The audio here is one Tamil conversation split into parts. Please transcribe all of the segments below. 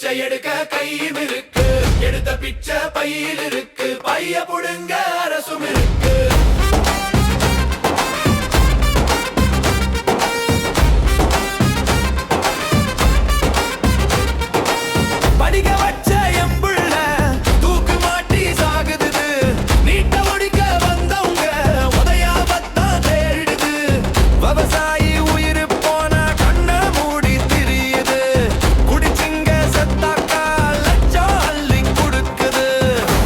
பிச்சை எடுக்க கையும் இருக்கு, எடுத்த பிச்சை பையில் இருக்கு, பைய புடுங்க அரசும் இருக்கு. படிக்க வச்ச எம்புள்ள தூக்கு மாட்டி சாகுது, நீட்ட ஒடிக்க வந்தவங்க உதயாபத்தான் தேடுது. விவசாயி உயிர் போன கண்ண மூடி திரியுது, குடிச்சிங்க செத்தாக்கா லட்சம் அள்ளி கொடுக்குது.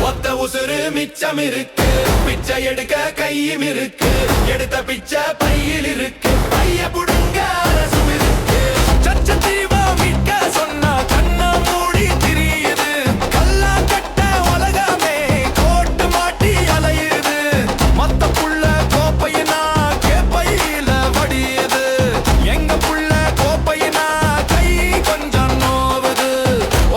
ஒத்த உசுறு மிச்சம் இருக்கு, பிச்சை எடுக்க கையும் இருக்கு, எடுத்த பிச்சை பையில் இருக்கு, பைய புடுங்க அரசும் இருக்கு. சச்சத்தீவா மீட்க சொன்னா கண்ண மூடி திரியுது, கல்லா கட்ட உலகமே கோட்டு மாட்டி அலையுது. மத்த புள்ள கோப்பையினா கேப்பையில வடியுது, எங்க புள்ள கோப்பையினா கை கொஞ்சம் நோவுது.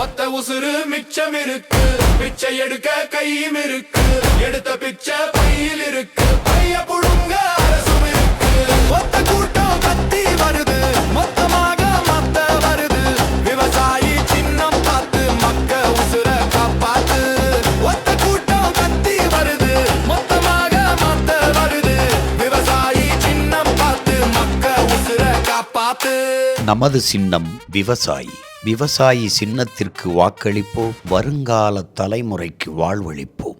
ஒத்த உசுறு மிச்சம் இருக்கு, பிச்சை எடுக்க கையும் இருக்கு, எடுத்த பிச்சை பையில் இருக்கு, பைய புடுங்க அரசும் இருக்கு. ஒத்த கூட்டம் கத்தி வருது, மொத்தமாக மத்த வருது, விவசாயி சின்னம் பார்த்து மக்க உசுர காப்பாத்து. ஒத்த கூட்டம் கத்தி வருது, மொத்தமாக மத்த வருது, விவசாயி சின்னம் பார்த்து மக்க உசுர காப்பாத்து. நமது சின்னம் விவசாயி. விவசாயி சின்னத்திற்கு வாக்களிப்போம், வருங்கால தலைமுறைக்கு வாழ்வளிப்போம்.